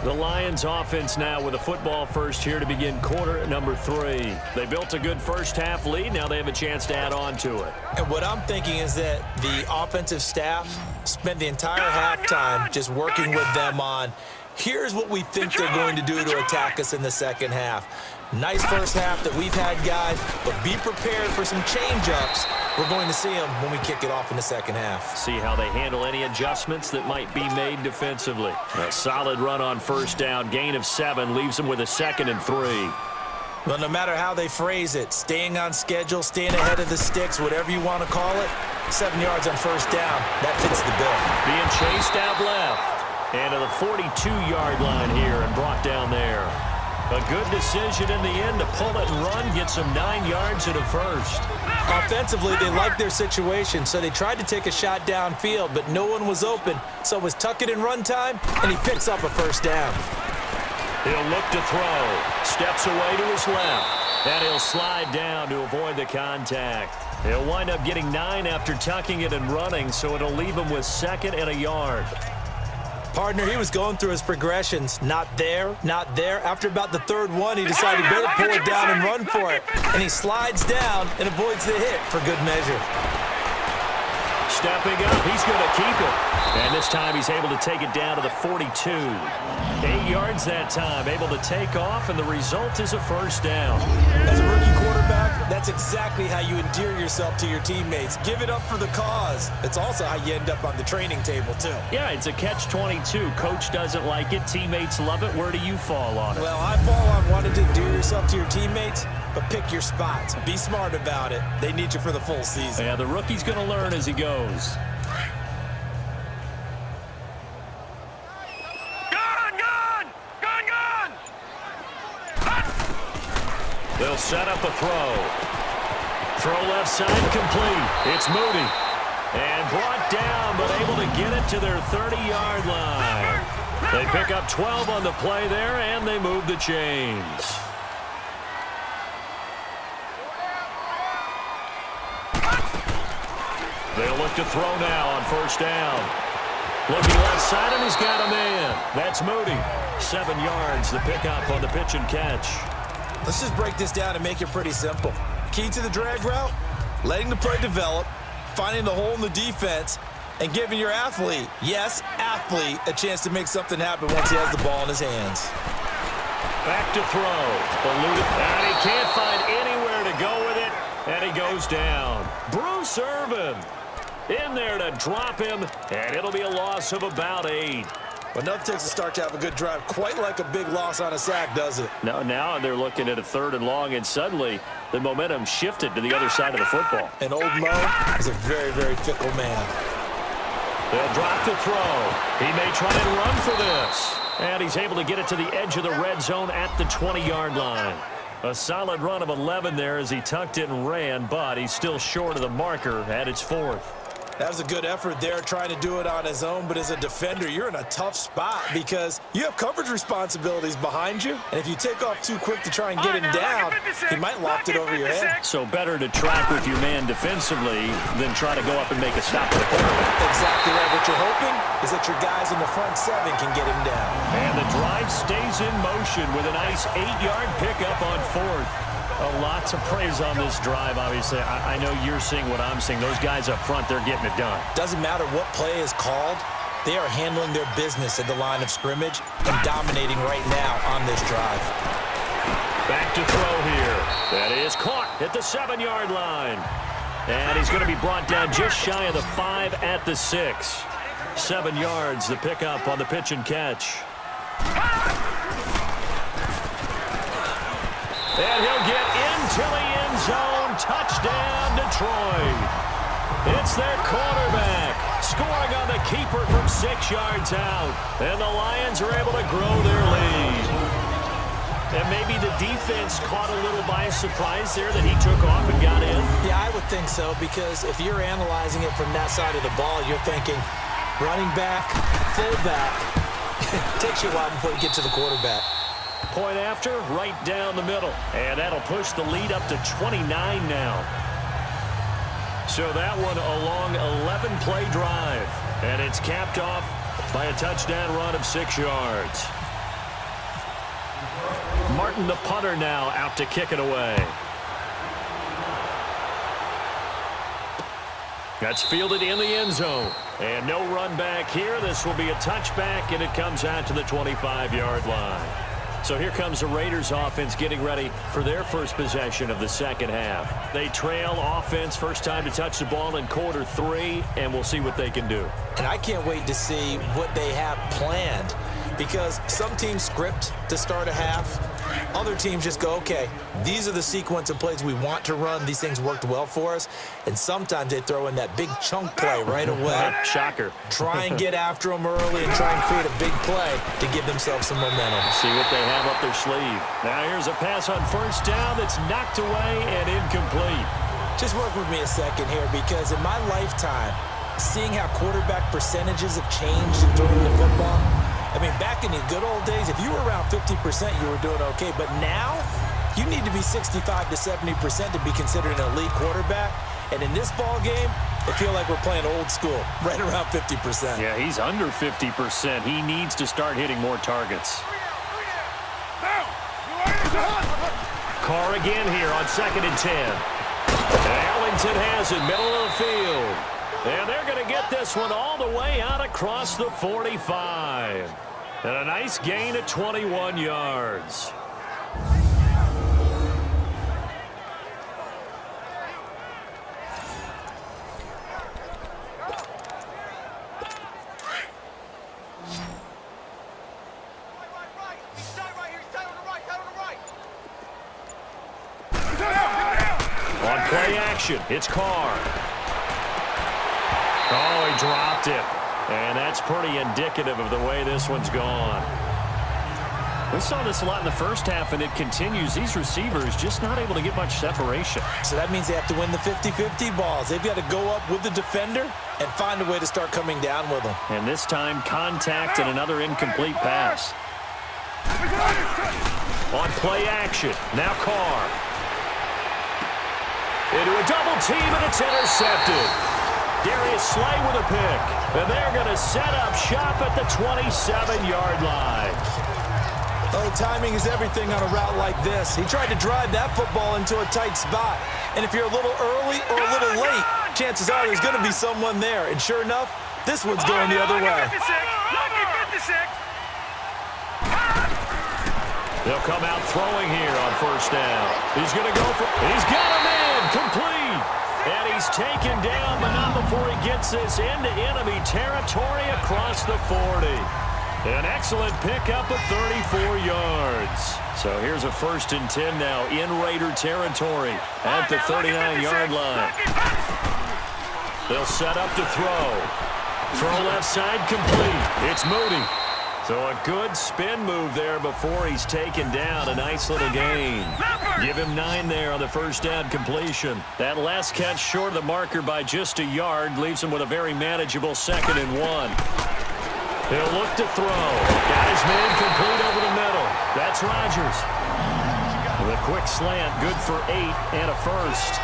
The Lions offense now with a football first here to begin quarter number 3. They built a good first half lead. Now they have a chance to add on to it. And what I'm thinking is that the offensive staff spent the entire halftime just working with them on, here's what we think they're going to do to attack us in the second half. Nice first half that we've had, guys, but be prepared for some change-ups. We're going to see them when we kick it off in the second half. See how they handle any adjustments that might be made defensively. A solid run on first down. Gain of 7 leaves them with a 2nd and 3. Well, no matter how they phrase it, staying on schedule, staying ahead of the sticks, whatever you want to call it, 7 yards on first down, that fits the bill. Being chased out left. And to the 42-yard line here and brought down there. A good decision in the end to pull it and run, get some 9 yards at a first. Offensively, they liked their situation, so they tried to take a shot downfield, but no one was open. So it was tuck it in run time, and he picks up a first down. He'll look to throw. Steps away to his left. And he'll slide down to avoid the contact. He'll wind up getting 9 after tucking it and running, so it'll leave him with 2nd and a yard. Partner, he was going through his progressions. Not there, not there. After about the 3rd one, he decided better pull it down and run for it. And he slides down and avoids the hit for good measure. Stepping up, he's going to keep it. And this time he's able to take it down to the 42. 8 yards that time, able to take off, and the result is a first down. As a rookie quarterback, That's exactly how you endear yourself to your teammates. Give it up for the cause. It's also how you end up on the training table, too. Yeah, it's a catch-22. Coach doesn't like it. Teammates love it. Where do you fall on it? Well, I fall on wanting to endear yourself to your teammates, but pick your spots. Be smart about it. They need you for the full season. Yeah, the rookie's going to learn as he goes. They'll set up a throw. Throw left side complete. It's Moody. And brought down, but able to get it to their 30-yard line. They pick up 12 on the play there, and they move the chains. They'll look to throw now on first down. Looking left side, and he's got a man. That's Moody. 7 yards, the pickup on the pitch and catch. Let's just break this down and make it pretty simple. Key to the drag route, letting the play develop, finding the hole in the defense, and giving your athlete, yes, athlete, a chance to make something happen once he has the ball in his hands. Back to throw. Eluded, and he can't find anywhere to go with it, and he goes down. Bruce Irvin in there to drop him, and it'll be a loss of about 8. Well, nothing takes a start to have a good drive, quite like a big loss on a sack, does it? No, now they're looking at a 3rd and long, and suddenly the momentum shifted to the other side of the football. And old Mo is a very, very fickle man. They'll drop the throw. He may try and run for this. And he's able to get it to the edge of the red zone at the 20-yard line. A solid run of 11 there as he tucked it and ran, but he's still short of the marker at its 4th. That was a good effort there, trying to do it on his own, but as a defender, you're in a tough spot because you have coverage responsibilities behind you, and if you take off too quick to try and get him down, he might loft it over your head. So better to track with your man defensively than try to go up and make a stop at the quarterback. Exactly right. What you're hoping is that your guys in the front 7 can get him down. And the drive stays in motion with a nice 8-yard pickup on 4th. A lot to praise on this drive, obviously. I know you're seeing what I'm seeing. Those guys up front, they're getting it done. Doesn't matter what play is called. They are handling their business at the line of scrimmage and dominating right now on this drive. Back to throw here. That is caught at the 7-yard line. And he's going to be brought down just shy of the 5 at the 6. 7 yards, the pickup on the pitch and catch. And he'll get into the end zone. Touchdown, Detroit. It's their quarterback scoring on the keeper from 6 yards out. And the Lions are able to grow their lead. And maybe the defense caught a little by surprise there that he took off and got in. Yeah, I would think so, because if you're analyzing it from that side of the ball, you're thinking running back, fullback. It takes you a while before you get to the quarterback. Point after, right down the middle. And that'll push the lead up to 29 now. So that one a long 11-play drive. And it's capped off by a touchdown run of 6 yards. Martin, the punter, now out to kick it away. That's fielded in the end zone. And no run back here. This will be a touchback, and it comes out to the 25-yard line. So here comes the Raiders offense getting ready for their first possession of the second half. They trail offense, first time to touch the ball in quarter 3, and we'll see what they can do. And I can't wait to see what they have planned, because some teams script to start a half. Other teams just go, okay, these are the sequence of plays we want to run. These things worked well for us. And sometimes they throw in that big chunk play right away. Shocker. Try and get after them early and try and create a big play to give themselves some momentum. See what they have up their sleeve. Now here's a pass on first down that's knocked away and incomplete. Just work with me a second here, because in my lifetime, seeing how quarterback percentages have changed in throwing the football, I mean, back in the good old days, if you were around 50%, you were doing okay. But now, you need to be 65 to 70% to be considered an elite quarterback. And in this ball game, I feel like we're playing old school, right around 50%. Yeah, he's under 50%. He needs to start hitting more targets. Carr again here on 2nd and 10. Allington has it, middle of the field. And they're going to get this one all the way out across the 45. And a nice gain of 21 yards. On play action, it's Carr. Oh, he dropped it. And that's pretty indicative of the way this one's gone. We saw this a lot in the first half, and it continues. These receivers just not able to get much separation. So that means they have to win the 50-50 balls. They've got to go up with the defender and find a way to start coming down with them. And this time, contact and another incomplete pass. On play action, now Carr. Into a double team, and it's intercepted. Darius Slay with a pick. And they're going to set up shop at the 27-yard line. Oh, timing is everything on a route like this. He tried to drive that football into a tight spot. And if you're a little early or a little late, chances are there's going to be someone there. And sure enough, this one's going the other way. They'll come out throwing here on first down. He's going to go for it. He's got a man complete. And he's taken down, but not before he gets this into enemy territory across the 40. An excellent pickup of 34 yards. So here's a 1st and 10 now in Raider territory at the 39-yard line. They'll set up to throw. Throw left side complete. It's Moody. So a good spin move there before he's taken down. A nice little gain. Give him 9 there on the first down completion. That last catch short of the marker by just a yard leaves him with a very manageable 2nd and 1. He'll look to throw. Got his man complete over the middle. That's Rodgers. With a quick slant, good for 8 and a first.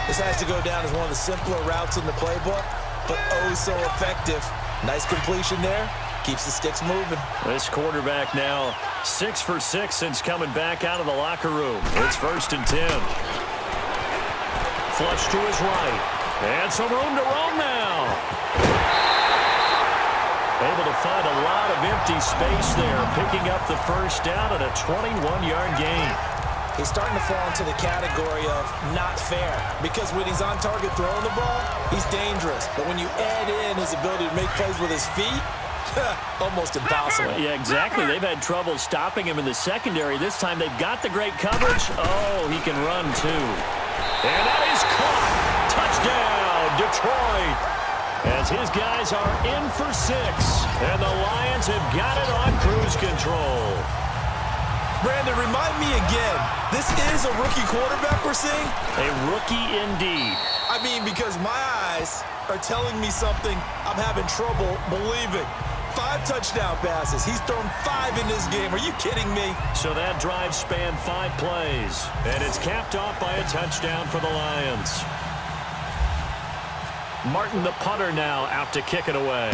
This has to go down as one of the simpler routes in the playbook, but oh so effective. Nice completion there. Keeps the sticks moving. This quarterback now 6 for 6 since coming back out of the locker room. It's 1st and 10. Flush to his right. And some room to roam now. Able to find a lot of empty space there, picking up the first down at a 21-yard gain. He's starting to fall into the category of not fair, because when he's on target throwing the ball, he's dangerous. But when you add in his ability to make plays with his feet, almost impossible. Yeah, exactly. They've had trouble stopping him in the secondary. This time they've got the great coverage. Oh, he can run too. And that is caught. Touchdown, Detroit. As his guys are in for 6. And the Lions have got it on cruise control. Brandon, remind me again, this is a rookie quarterback we're seeing? A rookie indeed. I mean, because my eyes are telling me something I'm having trouble believing. 5 touchdown passes. He's thrown 5 in this game. Are you kidding me? So that drive spanned 5 plays. And it's capped off by a touchdown for the Lions. Martin, the punter, now out to kick it away.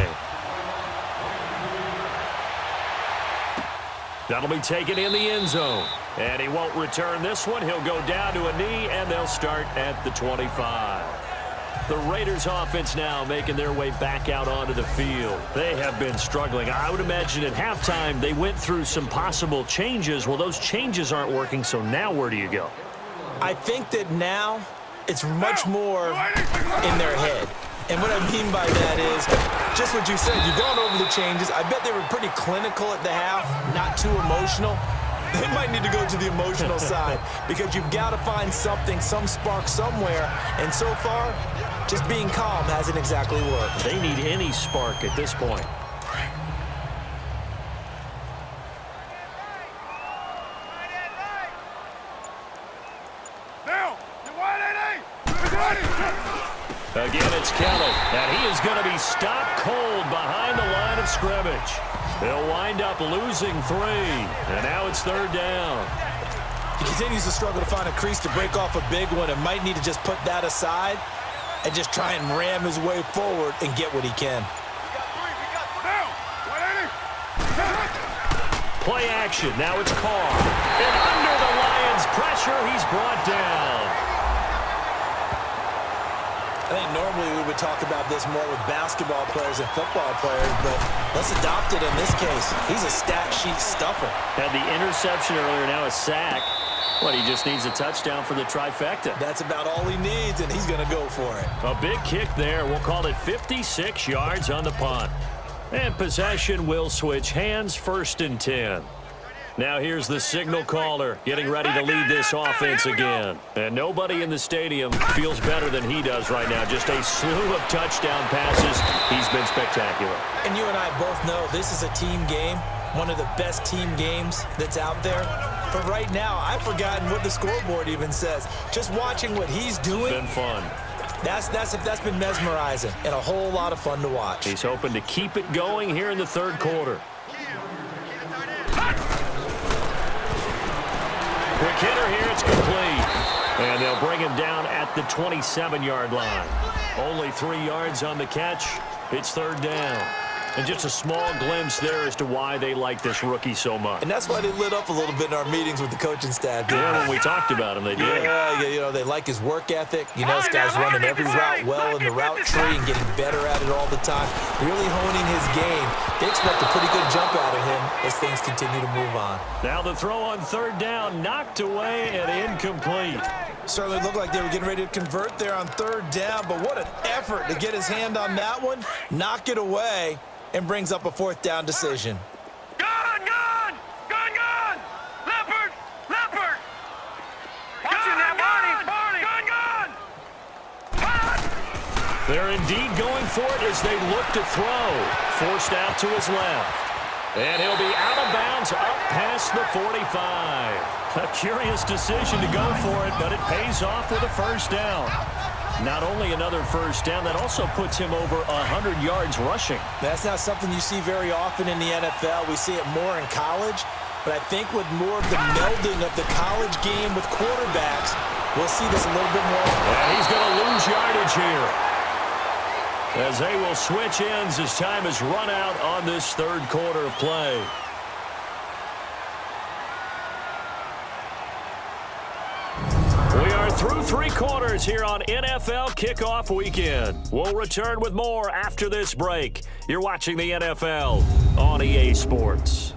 That'll be taken in the end zone. And he won't return this one. He'll go down to a knee, and they'll start at the 25. The Raiders offense now making their way back out onto the field. They have been struggling. I would imagine at halftime they went through some possible changes. Well, those changes aren't working, so now where do you go? I think that now it's much more in their head. And what I mean by that is just what you said. You've gone over the changes. I bet they were pretty clinical at the half, not too emotional. They might need to go to the emotional side because you've got to find something, some spark somewhere. And so far, just being calm hasn't exactly worked. They need any spark at this point. Again, it's Kelly, and he is going to be stopped cold behind the line of scrimmage. They'll wind up losing 3, and now it's 3rd down. He continues to struggle to find a crease to break off a big one and might need to just put that aside and just try and ram his way forward and get what he can. Play action. Now it's Carr. And under the Lions' pressure, he's brought down. I think normally we would talk about this more with basketball players and football players, but let's adopt it in this case. He's a stat sheet stuffer. Had the interception earlier, now a sack. What, he just needs a touchdown for the trifecta. That's about all he needs, and he's going to go for it. A big kick there. We'll call it 56 yards on the punt. And possession will switch hands, 1st and 10. Now here's the signal caller getting ready to lead this offense again. And nobody in the stadium feels better than he does right now. Just a slew of touchdown passes. He's been spectacular. And you and I both know this is a team game, one of the best team games that's out there. But right now, I've forgotten what the scoreboard even says. Just watching what he's doing. It's been fun. That's been mesmerizing and a whole lot of fun to watch. He's hoping to keep it going here in the third quarter. Quick hitter here, it's complete. And they'll bring him down at the 27-yard line. Only 3 yards on the catch. It's third down. And just a small glimpse there as to why they like this rookie so much. And that's why they lit up a little bit in our meetings with the coaching staff. Yeah, when we talked about him, they did. Yeah, you know, they like his work ethic. You know, this guy's running every route well in the route tree and getting better at it all the time. Really honing his game. They expect a pretty good jump out of him as things continue to move on. Now the throw on third down, knocked away and incomplete. Certainly looked like they were getting ready to convert there on third down, but what an effort to get his hand on that one, knock it away, and brings up a fourth down decision. Gone! Leopard! Watching that, Barney! Gone! They're indeed going for it as they look to throw. Forced out to his left. And he'll be out of bounds up past the 45. A curious decision to go for it, but it pays off with a first down. Not only another first down, that also puts him over 100 yards rushing. That's not something you see very often in the NFL. We see it more in college, but I think with more of the melding of the college game with quarterbacks, we'll see this a little bit more. And he's going to lose yardage here, as they will switch ends as time is run out on this third quarter of play. We are through 3 quarters here on NFL Kickoff Weekend. We'll return with more after this break. You're watching the NFL on EA Sports.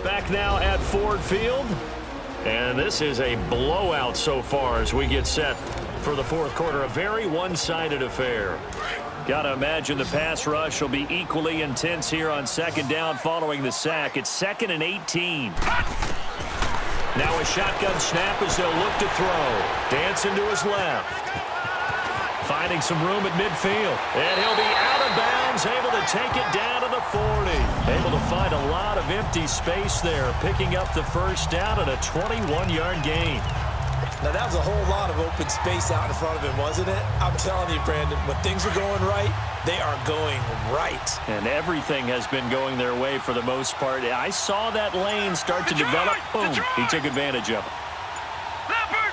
Back now at Ford Field. And this is a blowout so far as we get set for the fourth quarter. A very one-sided affair. Got to imagine the pass rush will be equally intense here on second down following the sack. It's 2nd and 18. Now a shotgun snap as they'll look to throw. Dancing to his left. Finding some room at midfield. And he'll be out of bounds, able to take it down to the 40. Able to find a lot of empty space there, picking up the first down at a 21-yard gain. Now, that was a whole lot of open space out in front of him, wasn't it? I'm telling you, Brandon, when things are going right, they are going right. And everything has been going their way for the most part. I saw that lane start to develop. Boom, he took advantage of it. Leopard!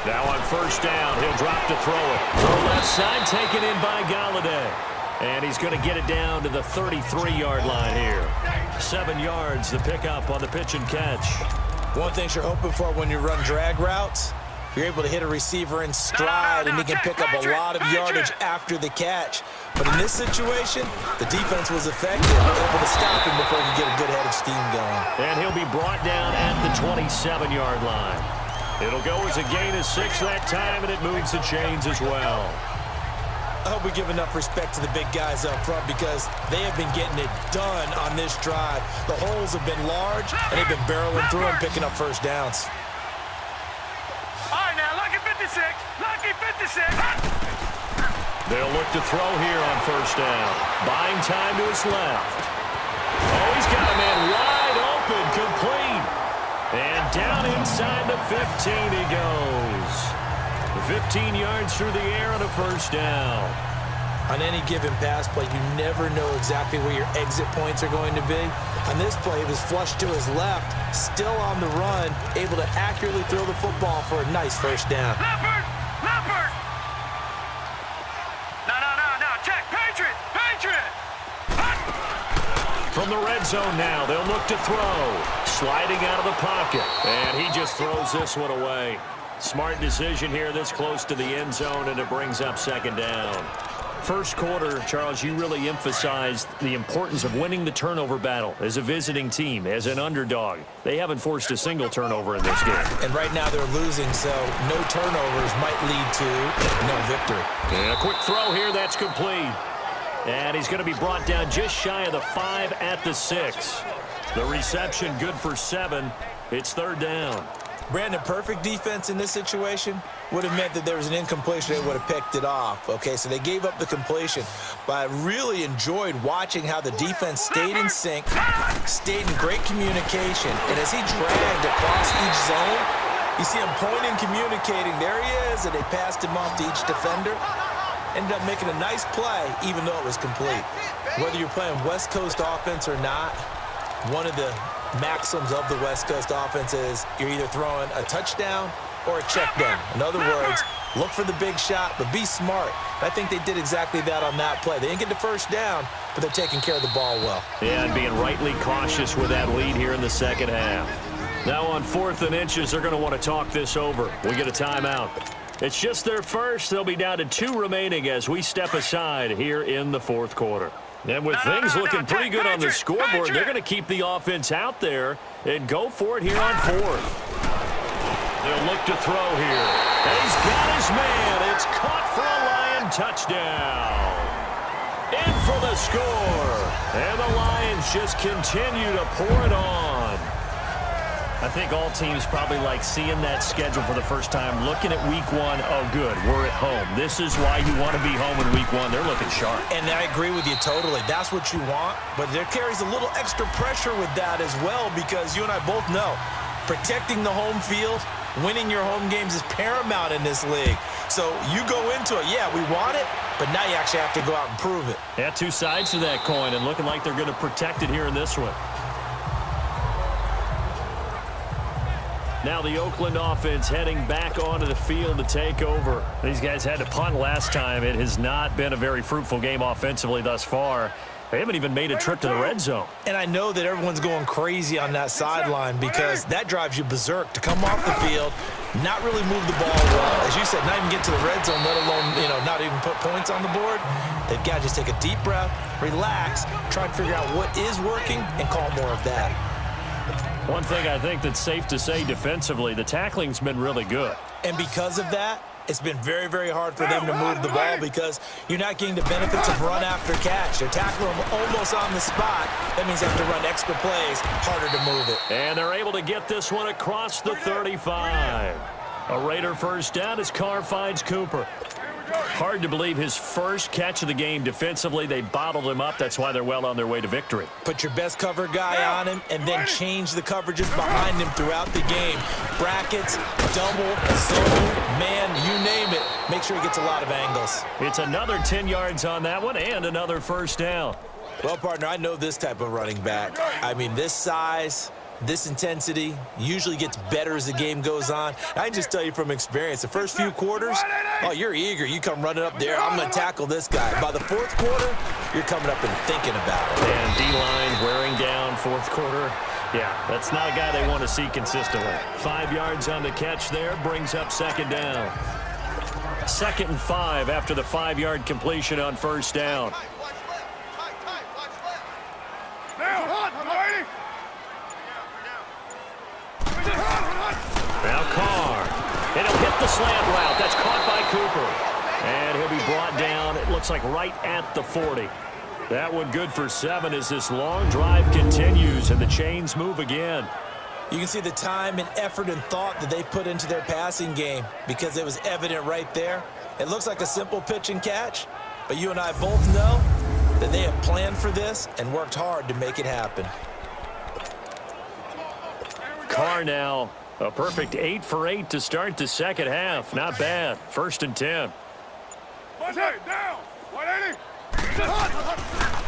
Now on first down, he'll drop to throw it. Throw left side, taken in by Galladay. And he's going to get it down to the 33-yard line here. 7 yards, the pickup on the pitch and catch. One thing you're hoping for when you run drag routes, you're able to hit a receiver in stride, and he can pick up a lot of yardage after the catch. But in this situation, the defense was effective, able to stop him before he could get a good head of steam going. And he'll be brought down at the 27-yard line. It'll go as a gain of 6 that time, and it moves the chains as well. I hope we give enough respect to the big guys up front because they have been getting it done on this drive. The holes have been large, and they've been barreling through and picking up first downs. All right, now, lucky 56. They'll look to throw here on first down. Buying time to his left. Oh, he's got a man wide open, complete. And down inside the 15 he goes. 15 yards through the air on a first down. On any given pass play, you never know exactly where your exit points are going to be. On this play, it was flushed to his left, still on the run, able to accurately throw the football for a nice first down. Leopard! No, check, Patriot! From the red zone now, they'll look to throw. Sliding out of the pocket, and he just throws this one away. Smart decision here this close to the end zone, and it brings up second down. First quarter, Charles, you really emphasized the importance of winning the turnover battle as a visiting team, as an underdog. They haven't forced a single turnover in this game. And right now they're losing, so no turnovers might lead to no victory. And a quick throw here, that's complete. And he's going to be brought down just shy of the 5 at the 6. The reception good for 7. It's 3rd down. Brandon, perfect defense in this situation would have meant that there was an incompletion. They would have picked it off. Okay, so they gave up the completion. But I really enjoyed watching how the defense stayed in sync, stayed in great communication. And as he dragged across each zone, you see him pointing, communicating. There he is, and they passed him off to each defender. Ended up making a nice play, even though it was complete. Whether you're playing West Coast offense or not, one of the maxims of the West Coast offense is you're either throwing a touchdown or a check down. In other words, look for the big shot, but be smart. I think they did exactly that on that play. They didn't get the first down, but they're taking care of the ball well. Yeah, and being rightly cautious with that lead here in the second half. Now on 4th and inches, they're going to want to talk this over. We get a timeout. It's just their first. They'll be down to 2 remaining as we step aside here in the 4th quarter. And with things looking pretty good on the scoreboard, they're going to keep the offense out there and go for it here on 4th. They'll look to throw here. And he's got his man. It's caught for a Lion touchdown. In for the score. And the Lions just continue to pour it on. I think all teams probably like seeing that schedule for the first time, looking at week 1. Oh, good, we're at home. This is why you want to be home in week 1. They're looking sharp. And I agree with you totally. That's what you want. But there carries a little extra pressure with that as well, because you and I both know protecting the home field, winning your home games is paramount in this league. So you go into it, yeah, we want it, but now you actually have to go out and prove it. Yeah, 2 sides to that coin, and looking like they're going to protect it here in this one. Now the Oakland offense heading back onto the field to take over. These guys had to punt last time. It has not been a very fruitful game offensively thus far. They haven't even made a trip to the red zone. And I know that everyone's going crazy on that sideline because that drives you berserk to come off the field, not really move the ball well. As you said, not even get to the red zone, let alone, not even put points on the board. They've got to just take a deep breath, relax, try and figure out what is working, and call more of that. One thing I think that's safe to say defensively, the tackling's been really good. And because of that, it's been very, very hard for them to move the ball because you're not getting the benefits of run after catch. They're tackling them almost on the spot. That means they have to run extra plays, harder to move it. And they're able to get this one across the 35. A Raider first down as Carr finds Cooper. Hard to believe his first catch of the game defensively. They bottled him up. That's why they're well on their way to victory. Put your best cover guy on him and then change the coverages behind him throughout the game. Brackets, double, zone, man, you name it. Make sure he gets a lot of angles. It's another 10 yards on that one and another first down. Well, partner, I know this type of running back. I mean, this size, this intensity usually gets better as the game goes on. I can just tell you from experience, the first few quarters, oh, you're eager. You come running up there, I'm going to tackle this guy. By the 4th quarter, you're coming up and thinking about it. And D-line wearing down 4th quarter. Yeah, that's not a guy they want to see consistently. 5 yards on the catch there, brings up 2nd down. 2nd and 5 after the 5-yard completion on first down. Now Carr. And he'll hit the slant route. That's caught by Cooper. And he'll be brought down, it looks like right at the 40. That one good for 7 as this long drive continues and the chains move again. You can see the time and effort and thought that they put into their passing game because it was evident right there. It looks like a simple pitch and catch, but you and I both know that they have planned for this and worked hard to make it happen. Carr now, a perfect 8 for 8 to start the second half. Not bad. 1st and 10.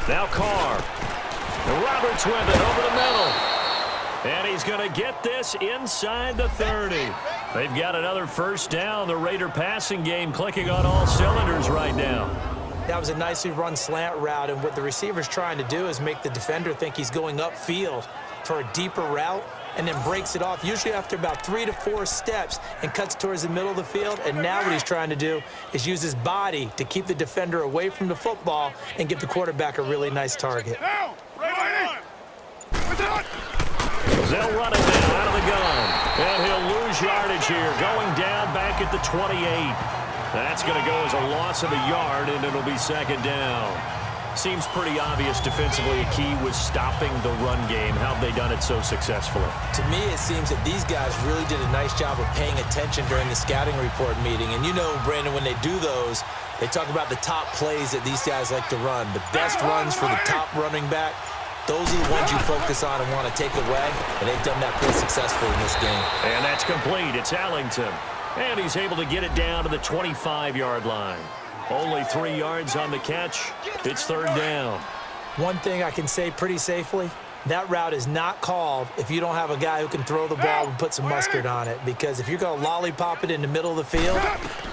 Now Carr. And Roberts with it over the middle. And he's going to get this inside the 30. They've got another first down. The Raider passing game clicking on all cylinders right now. That was a nicely run slant route, and what the receiver's trying to do is make the defender think he's going upfield for a deeper route and then breaks it off, usually after about 3 to 4 steps, and cuts towards the middle of the field. And now what he's trying to do is use his body to keep the defender away from the football and give the quarterback a really nice target. They'll run it now out of the gun. And he'll lose yardage here, going down back at the 28. That's going to go as a loss of a yard, and it'll be 2nd down. Seems pretty obvious defensively a key was stopping the run game. How have they done it so successfully? To me, it seems that these guys really did a nice job of paying attention during the scouting report meeting. And you know, Brandon, when they do those, they talk about the top plays that these guys like to run. The best runs for the top running back, those are the ones you focus on and want to take away. And they've done that pretty successfully in this game. And that's complete. It's Ellington. And he's able to get it down to the 25-yard line. Only 3 yards on the catch. It's third down. One thing I can say pretty safely, that route is not called if you don't have a guy who can throw the ball and put some mustard on it. Because if you're going to lollipop it in the middle of the field,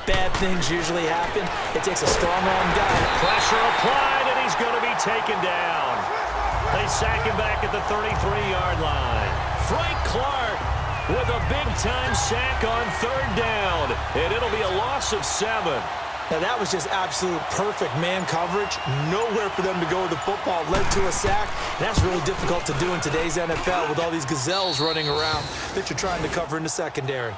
bad things usually happen. It takes a strong-arm guy. Pressure applied, and he's going to be taken down. They sack him back at the 33-yard line. Frank Clark with a big-time sack on third down. And it'll be a loss of 7. Now, that was just absolute perfect man coverage. Nowhere for them to go with the football. Led to a sack. And that's really difficult to do in today's NFL with all these gazelles running around that you're trying to cover in the secondary.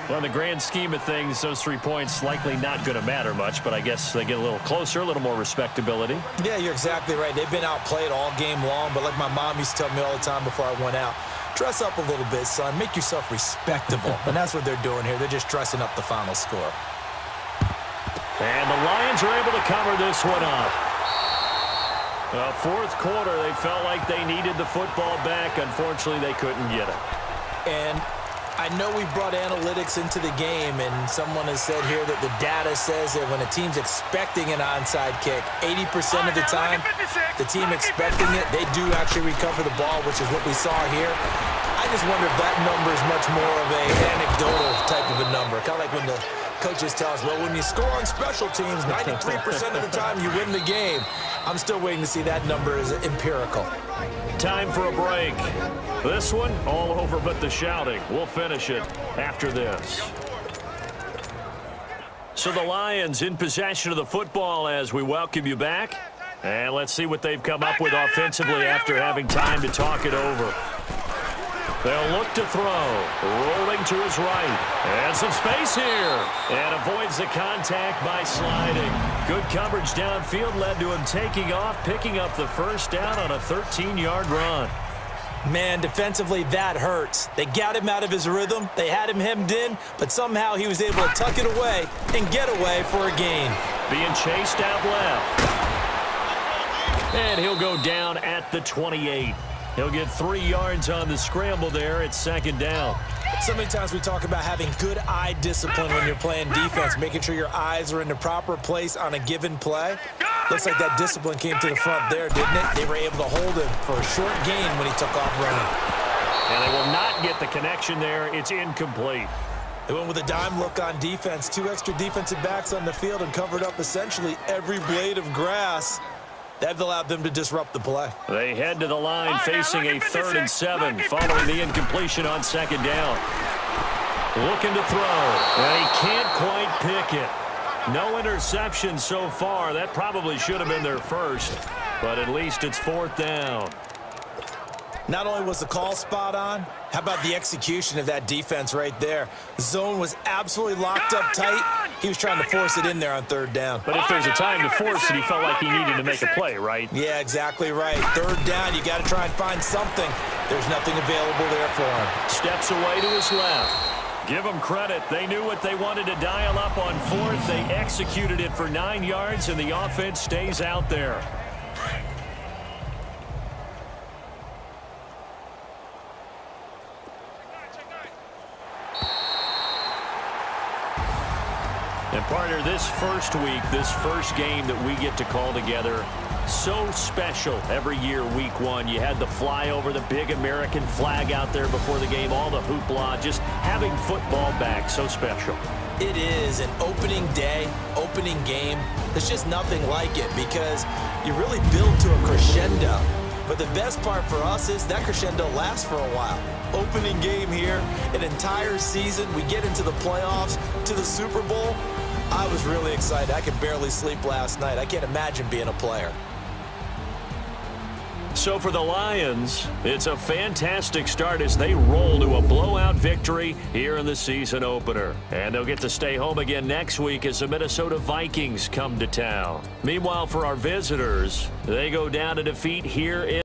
Well, in the grand scheme of things, those 3 points likely not going to matter much, but I guess they get a little closer, a little more respectability. Yeah, you're exactly right. They've been outplayed all game long, but like my mom used to tell me all the time before I went out, dress up a little bit, son. Make yourself respectable. And that's what they're doing here. They're just dressing up the final score. And the Lions are able to cover this one up. Fourth quarter, they felt like they needed the football back. Unfortunately, they couldn't get it. And I know we brought analytics into the game, and someone has said here that the data says that when a team's expecting an onside kick, 80% of the time, the team expecting it, they do actually recover the ball, which is what we saw here. I just wonder if that number is much more of an anecdotal type of a number. Kind of like when the coaches tell us, well, when you score on special teams, 93% of the time you win the game. I'm still waiting to see that number is empirical. Time for a break. This one, all over but the shouting. We'll finish it after this. So the Lions in possession of the football as we welcome you back. And let's see what they've come up with offensively after having time to talk it over. They'll look to throw. Rolling to his right. And some space here. And avoids the contact by sliding. Good coverage downfield led to him taking off, picking up the first down on a 13-yard run. Man, defensively, that hurts. They got him out of his rhythm. They had him hemmed in, but somehow he was able to tuck it away and get away for a gain. Being chased out left. And he'll go down at the 28. He'll get 3 yards on the scramble there at second down. So many times we talk about having good eye discipline when you're playing defense, making sure your eyes are in the proper place on a given play. Looks like that discipline came to the front there, didn't it? They were able to hold him for a short gain when he took off running. And they will not get the connection there. It's incomplete. They went with a dime look on defense. 2 extra defensive backs on the field and covered up essentially every blade of grass. That allowed them to disrupt the play. They head to the line facing a 3rd and 7 following the incompletion on second down. Looking to throw. And he can't quite pick it. No interception so far. That probably should have been their first. But at least it's 4th down. Not only was the call spot on, how about the execution of that defense right there? The zone was absolutely locked up tight. He was trying to force it in there on 3rd down. But if there's a time to force it, he felt like he needed to make a play, right? Yeah, exactly right. 3rd down, you got to try and find something. There's nothing available there for him. Steps away to his left. Give them credit. They knew what they wanted to dial up on 4th. They executed it for 9 yards, and the offense stays out there. And partner, this first week, this first game that we get to call together, so special every year, week 1. You had the flyover, the big American flag out there before the game, all the hoopla, just having football back, so special. It is an opening day, opening game. There's just nothing like it because you really build to a crescendo. But the best part for us is that crescendo lasts for a while. Opening game here, an entire season. We get into the playoffs, to the Super Bowl. I was really excited. I could barely sleep last night. I can't imagine being a player. So for the Lions, it's a fantastic start as they roll to a blowout victory here in the season opener. And they'll get to stay home again next week as the Minnesota Vikings come to town. Meanwhile, for our visitors, they go down to defeat here in